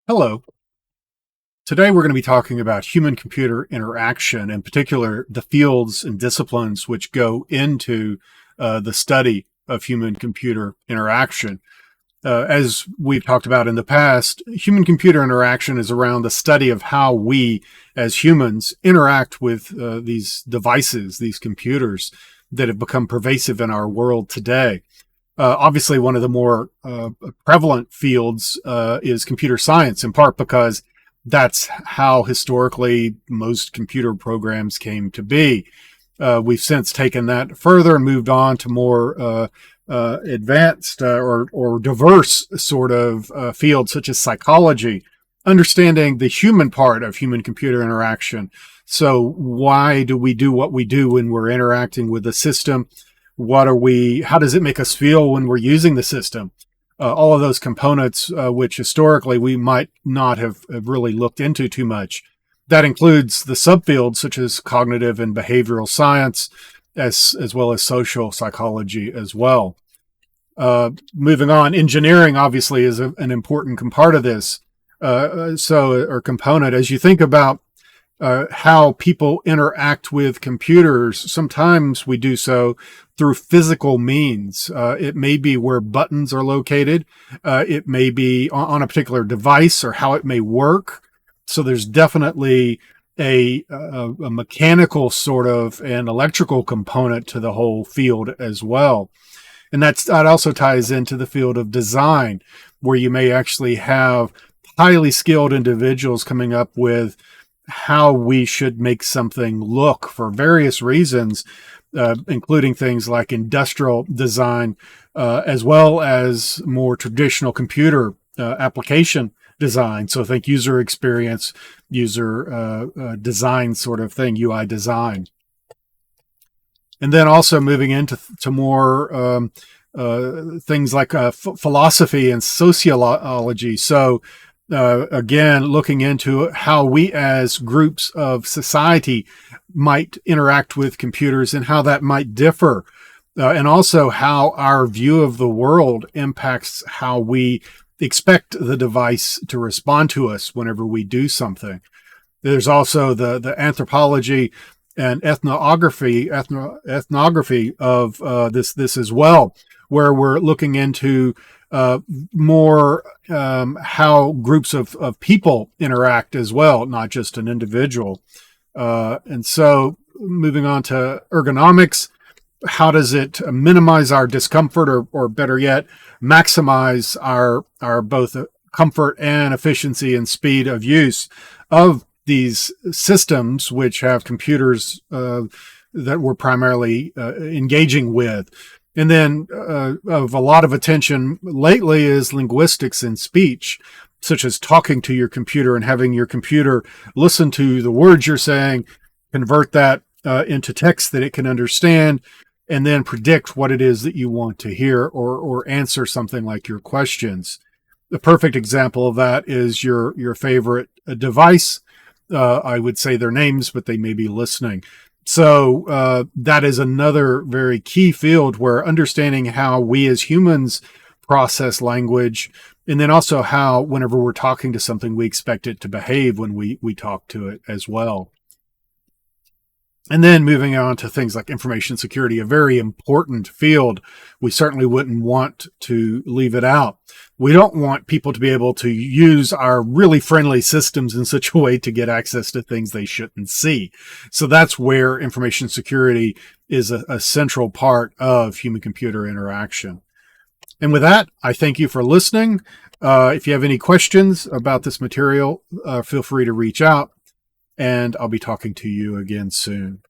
Hello. Today we're going to be talking about human-computer interaction, in particular the fields and disciplines which go into the study of human-computer interaction. As we've talked about in the past, human-computer interaction is around the study of how we, as humans, interact with these devices, these computers that have become pervasive in our world today. Obviously, one of the more prevalent fields is computer science, in part because that's how historically most computer programs came to be. We've since taken that further and moved on to more advanced or diverse sort of fields such as psychology, understanding the human part of human-computer interaction. So why do we do what we do when we're interacting with the system? How does it make us feel when we're using the system? All of those components, which historically we might not have really looked into too much. That includes the subfields such as cognitive and behavioral science, as well as social psychology as well. Moving on, engineering obviously is an important part of this. Or component. As you think about how people interact with computers, sometimes we do so through physical means. It may be where buttons are located. It may be on a particular device or how it may work. So there's definitely a mechanical sort of an electrical component to the whole field as well. And that also ties into the field of design, where you may actually have highly skilled individuals coming up with how we should make something look for various reasons, including things like industrial design, as well as more traditional computer application design. So think user experience, user design sort of thing, UI design. And then also moving into more things like philosophy and sociology. So again, looking into how we as groups of society might interact with computers and how that might differ, and also how our view of the world impacts how we expect the device to respond to us whenever we do something. There's also the anthropology and ethnography of this as well, where we're looking into more how groups of people interact as well, not just an individual. And so moving on to ergonomics, how does it minimize our discomfort or better yet, maximize our both comfort and efficiency and speed of use of these systems, which have computers that we're primarily engaging with. And then of a lot of attention lately is linguistics and speech, such as talking to your computer and having your computer listen to the words you're saying, convert that into text that it can understand, and then predict what it is that you want to hear or answer something like your questions. The perfect example of that is your favorite device. I would say their names, but they may be listening. So that is another very key field where understanding how we as humans process language, and then also how whenever we're talking to something, we expect it to behave when we talk to it as well. And then moving on to things like information security, a very important field. We certainly wouldn't want to leave it out. We don't want people to be able to use our really friendly systems in such a way to get access to things they shouldn't see. So that's where information security is a central part of human-computer interaction. And with that, I thank you for listening. If you have any questions about this material, feel free to reach out, and I'll be talking to you again soon.